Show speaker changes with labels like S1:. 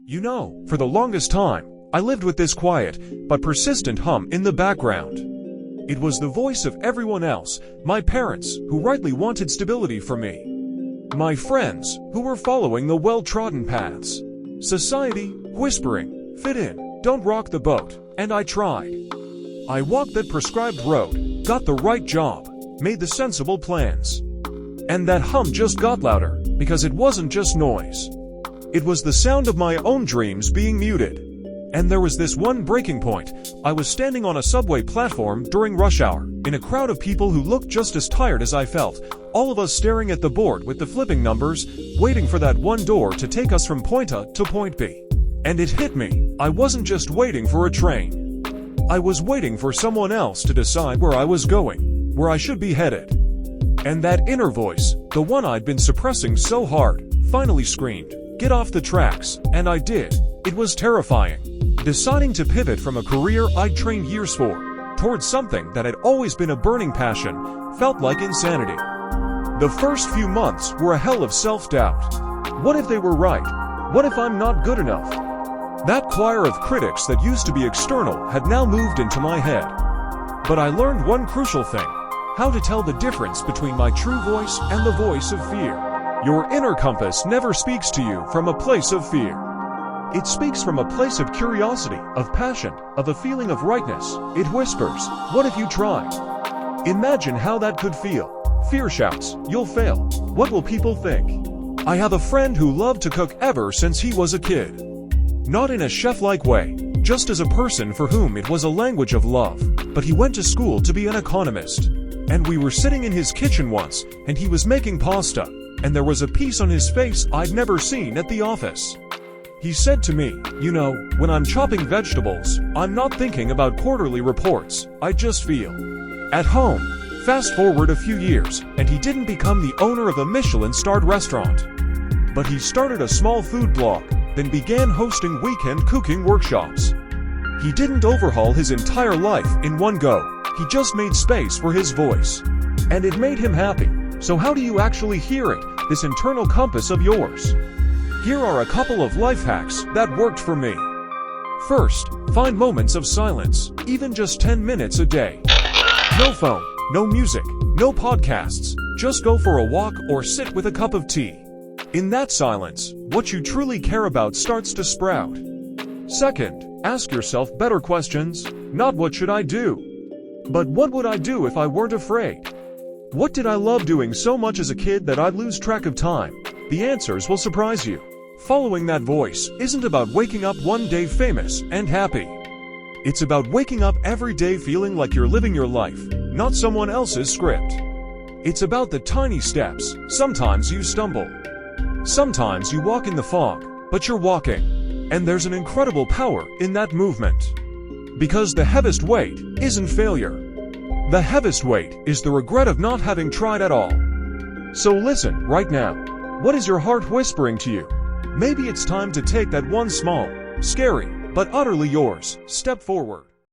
S1: You know, for the longest time, I lived with this quiet, but persistent hum in the background. It was the voice of everyone else, my parents, who rightly wanted stability for me. My friends, who were following the well-trodden paths. Society, whispering, fit in, don't rock the boat, and I tried. I walked that prescribed road, got the right job, made the sensible plans. And that hum just got louder, because it wasn't just noise. It was the sound of my own dreams being muted. And there was this one breaking point. I was standing on a subway platform during rush hour, in a crowd of people who looked just as tired as I felt, all of us staring at the board with the flipping numbers, waiting for that one door to take us from point A to point B. And it hit me, I wasn't just waiting for a train. I was waiting for someone else to decide where I was going, where I should be headed. And that inner voice, the one I'd been suppressing so hard, finally screamed, "Get off the tracks," and I did. It was terrifying. Deciding to pivot from a career I'd trained years for, towards something that had always been a burning passion, felt like insanity. The first few months were a hell of self-doubt. What if they were right? What if I'm not good enough? That choir of critics that used to be external had now moved into my head. But I learned one crucial thing: how to tell the difference between my true voice and the voice of fear. Your inner compass never speaks to you from a place of fear. It speaks from a place of curiosity, of passion, of a feeling of rightness. It whispers, "What if you tried?" Imagine how that could feel. Fear shouts, "You'll fail. What will people think?" I have a friend who loved to cook ever since he was a kid. Not in a chef-like way, just as a person for whom it was a language of love. But he went to school to be an economist. And we were sitting in his kitchen once, and he was making pasta, and there was a piece on his face I'd never seen at the office. He said to me, "You know, when I'm chopping vegetables, I'm not thinking about quarterly reports, I just feel at home." Fast forward a few years, and he didn't become the owner of a Michelin-starred restaurant. But he started a small food blog, then began hosting weekend cooking workshops. He didn't overhaul his entire life in one go, he just made space for his voice. And it made him happy. So how do you actually hear it, this internal compass of yours? Here are a couple of life hacks that worked for me. First, find moments of silence, even just 10 minutes a day. No phone, no music, no podcasts, just go for a walk or sit with a cup of tea. In that silence, what you truly care about starts to sprout. Second, ask yourself better questions, not "What should I do?" but "What would I do if I weren't afraid?" What did I love doing so much as a kid that I'd lose track of time? The answers will surprise you. Following that voice isn't about waking up one day famous and happy. It's about waking up every day feeling like you're living your life, not someone else's script. It's about the tiny steps. Sometimes you stumble. Sometimes you walk in the fog, but you're walking. And there's an incredible power in that movement. Because the heaviest weight isn't failure. The heaviest weight is the regret of not having tried at all. So listen right now. What is your heart whispering to you? Maybe it's time to take that one small, scary, but utterly yours step forward.